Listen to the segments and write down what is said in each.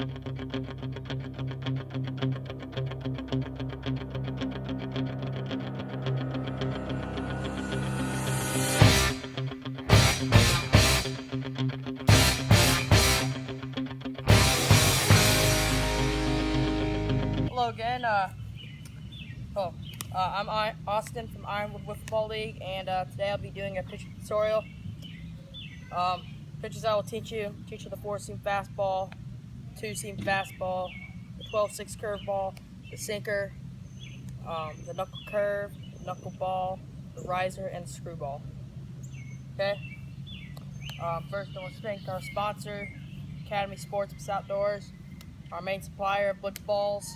Hello again. I'm Austin from Ironwood Wiffle League, and today I'll be doing a pitch tutorial. Pitches I will teach you the 4-seam fastball, 2-seam fastball, the 12-6 curveball, the sinker, the knuckle curve, the knuckle ball, the riser, and the screwball. Okay. First, I want to thank our sponsor, Academy Sports Outdoors, our main supplier of Blitzballs.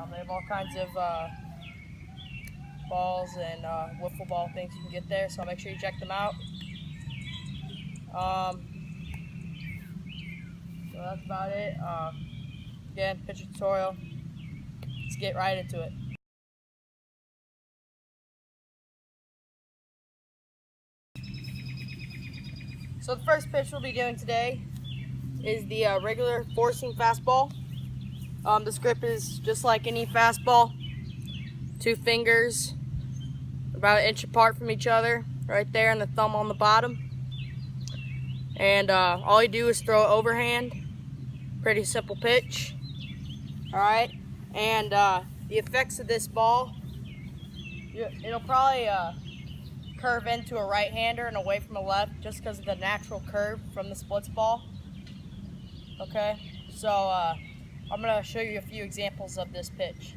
They have all kinds of balls and wiffle ball things you can get there, so make sure you check them out. So that's about it. Again, pitch tutorial. Let's get right into it. So the first pitch we'll be doing today is the regular 4-seam fastball. This grip is just like any fastball. 2 fingers, about an inch apart from each other, right there, and the thumb on the bottom. And all you do is throw it overhand. Pretty simple pitch. Alright, and the effects of this ball, it'll probably curve into a right-hander and away from a left just because of the natural curve from the Blitzball. Okay, so I'm going to show you a few examples of this pitch.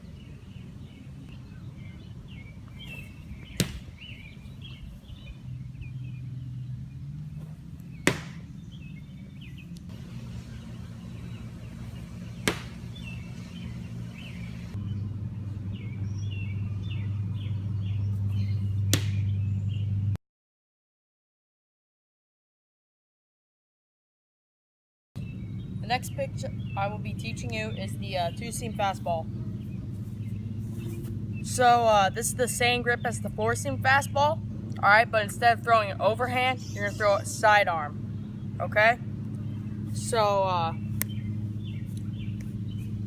The next pitch I will be teaching you is the 2-seam fastball. So this is the same grip as the 4-seam fastball, alright, but instead of throwing it overhand, you're going to throw it sidearm, okay? So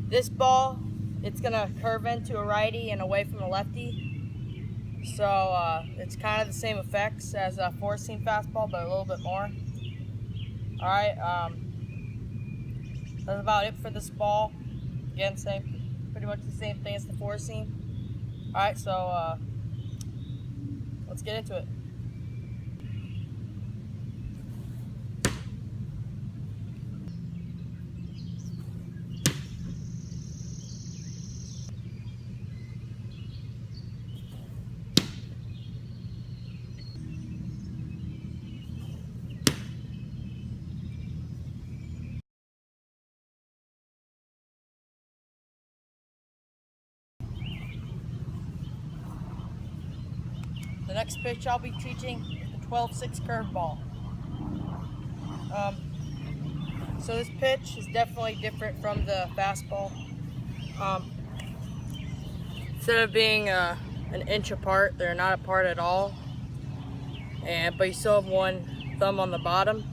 this ball, it's going to curve into a righty and away from a lefty. So it's kind of the same effects as a 4-seam fastball, but a little bit more. Alright, that's about it for this ball. Again, pretty much the same thing as the 4-seam. Alright, so let's get into it. The next pitch I'll be teaching is the 12-6 curveball. So this pitch is definitely different from the fastball. Instead of being an inch apart, they're not apart at all. But you still have one thumb on the bottom.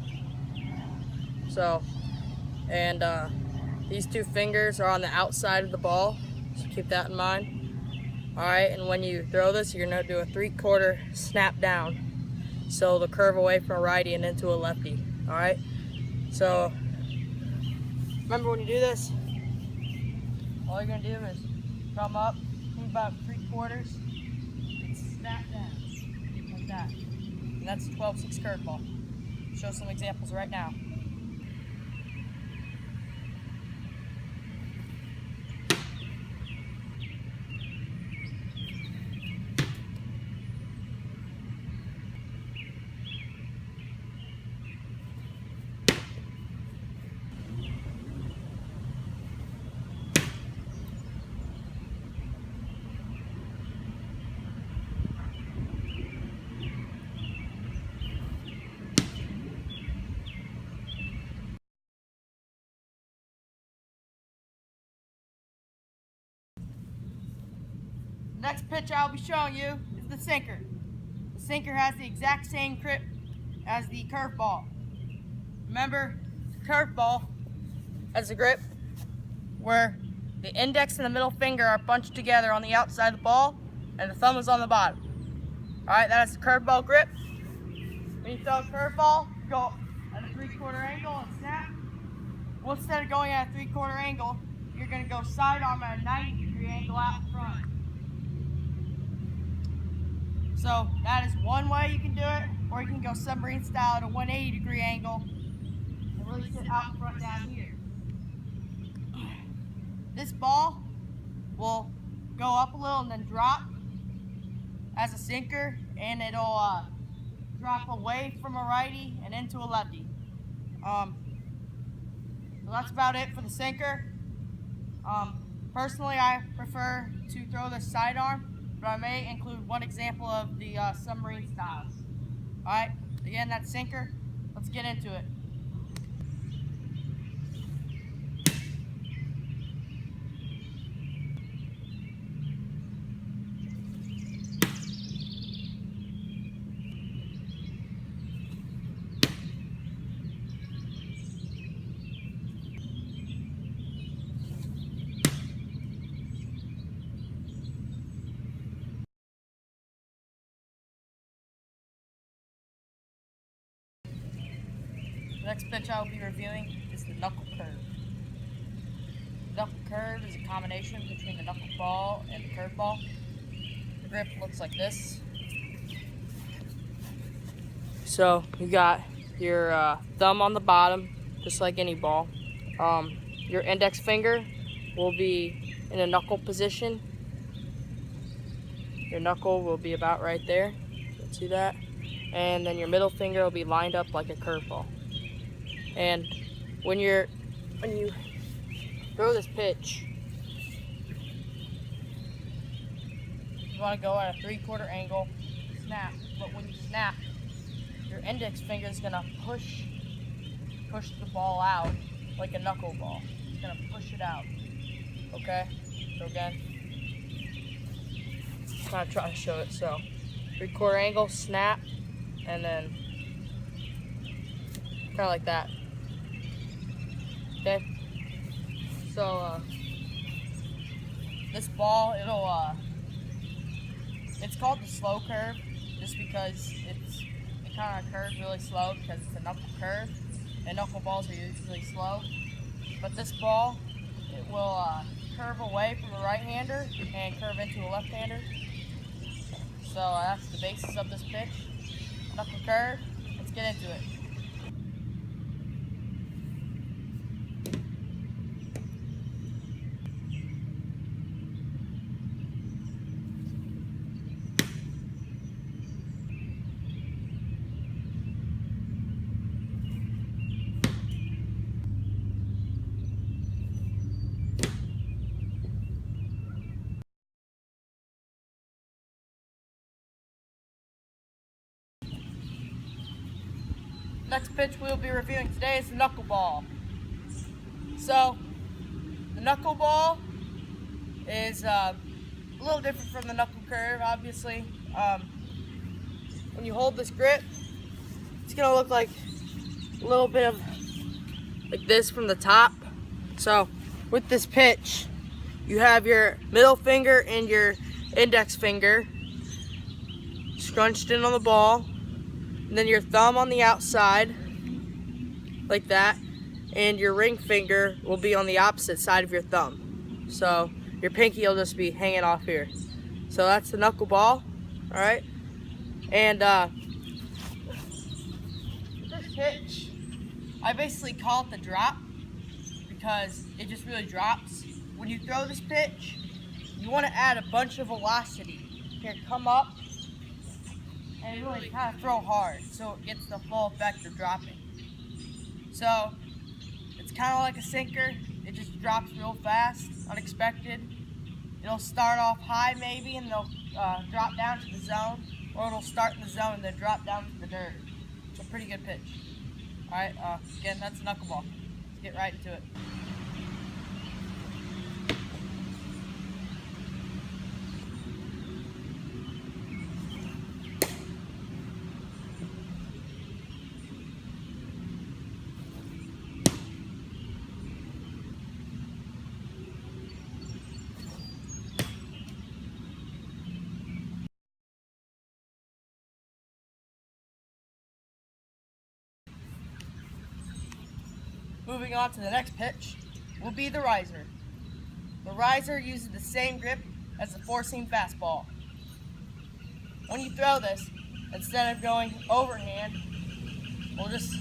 So, and these 2 fingers are on the outside of the ball, so keep that in mind. Alright, and when you throw this, you're going to do a 3/4 snap down. So it'll curve away from a righty and into a lefty. Alright, so remember when you do this, all you're going to do is come up, about 3/4, and snap down, like that. And that's a 12-6 curveball. Show some examples right now. Next pitch I'll be showing you is the sinker. The sinker has the exact same grip as the curveball. Remember, the curveball, has a grip where the index and the middle finger are bunched together on the outside of the ball, and the thumb is on the bottom. All right, that is the curveball grip. When you throw a curveball, go at a 3/4 angle and snap. Well, instead of going at a 3/4 angle, you're going to go sidearm at a 90-degree angle out in front. So that is one way you can do it, or you can go submarine style at a 180-degree angle and really sit out in front down here. This ball will go up a little and then drop as a sinker, and it'll drop away from a righty and into a lefty. So that's about it for the sinker. Personally, I prefer to throw the sidearm, but I may include one example of the submarine styles. All right, again, that's sinker. Let's get into it. The next pitch I will be reviewing is the knuckle curve. The knuckle curve is a combination between the knuckleball and the curveball. The grip looks like this. So you got your thumb on the bottom, just like any ball. Your index finger will be in a knuckle position. Your knuckle will be about right there. Let's see that. And then your middle finger will be lined up like a curveball. And when you throw this pitch, you want to go at a 3/4 angle, snap. But when you snap, your index finger is gonna push the ball out like a knuckleball. It's gonna push it out. Okay. So again, kind of try to show it. So 3/4 angle, snap, and then kind of like that. Okay, so this ball, it's called the slow curve just because it kind of curves really slow because it's a knuckle curve, and knuckleballs are usually slow. But this ball, it will curve away from a right-hander and curve into a left-hander. So that's the basis of this pitch. Knuckle curve. Let's get into it. Next pitch we'll be reviewing today is the knuckleball. So, the knuckleball is a little different from the knuckle curve, obviously. When you hold this grip, it's going to look like a little bit of like this from the top. So, with this pitch, you have your middle finger and your index finger scrunched in on the ball. And then your thumb on the outside, like that, and your ring finger will be on the opposite side of your thumb. So your pinky will just be hanging off here. So that's the knuckleball, all right? And this pitch, I basically call it the drop because it just really drops. When you throw this pitch, you want to add a bunch of velocity. Here, come up. And really kind of throw hard so it gets the full effect of dropping. So it's kind of like a sinker. It just drops real fast, unexpected. It'll start off high maybe and it'll drop down to the zone, or it'll start in the zone and then drop down to the dirt. It's a pretty good pitch. All right, again, that's a knuckleball. Let's get right into it. moving on to the next pitch will be the riser. The riser uses the same grip as the four-seam fastball. When you throw this, instead of going overhand, or just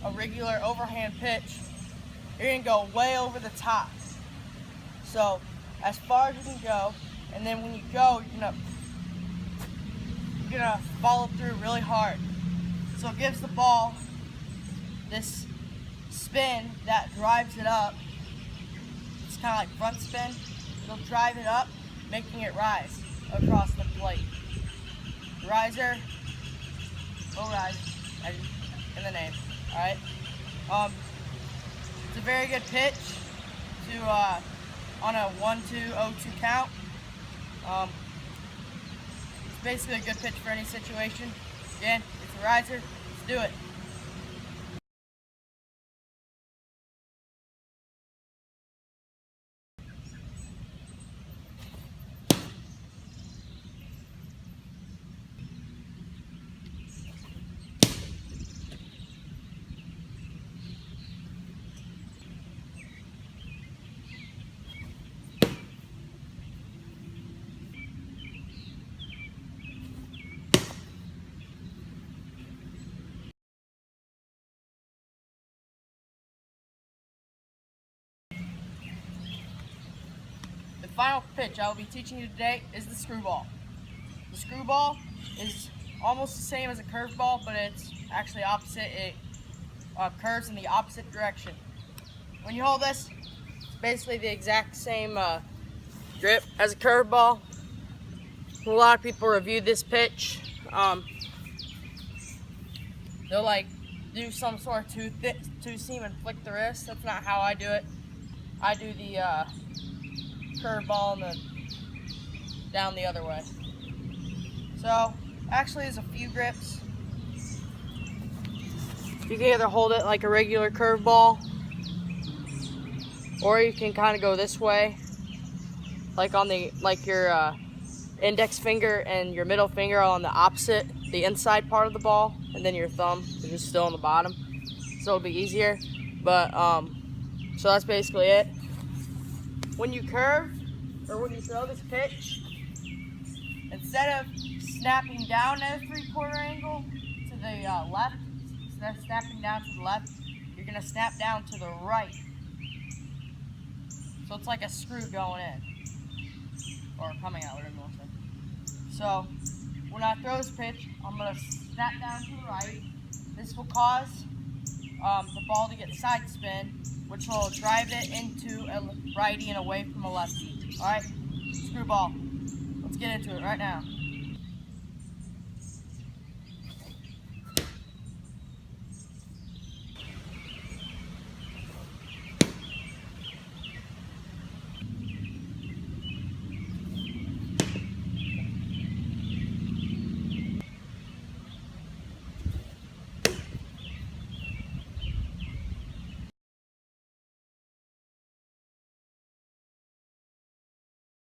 a regular overhand pitch, you're going to go way over the top. So, as far as you can go, and then when you go, you're gonna follow through really hard. So it gives the ball this spin that drives it up. It's kind of like front spin. It'll drive it up, making it rise across the plate. Riser will rise in the name. All right. It's a very good pitch to on a 1-2-0-2 count. It's basically a good pitch for any situation. Again, it's a riser. Let's do it. The final pitch I will be teaching you today is the screwball. The screwball is almost the same as a curveball, but it's actually opposite. It curves in the opposite direction. When you hold this, it's basically the exact same grip as a curveball. A lot of people review this pitch. They'll like do some sort of two-seam and flick the wrist. That's not how I do it. I do the curveball and then down the other way. So actually there's a few grips. You can either hold it like a regular curveball, or you can kind of go this way, like on the your index finger and your middle finger are on the inside part of the ball, and then your thumb is just still on the bottom. So it'll be easier. But so that's basically it. When you curve, or when you throw this pitch, instead of snapping down at a 3/4 angle to the left, instead of snapping down to the left, you're going to snap down to the right. So it's like a screw going in, or coming out, whatever you want to say. So when I throw this pitch, I'm going to snap down to the right. This will cause the ball to get side spin, which will drive it into a righty and away from a lefty. Alright, screwball. Let's get into it right now.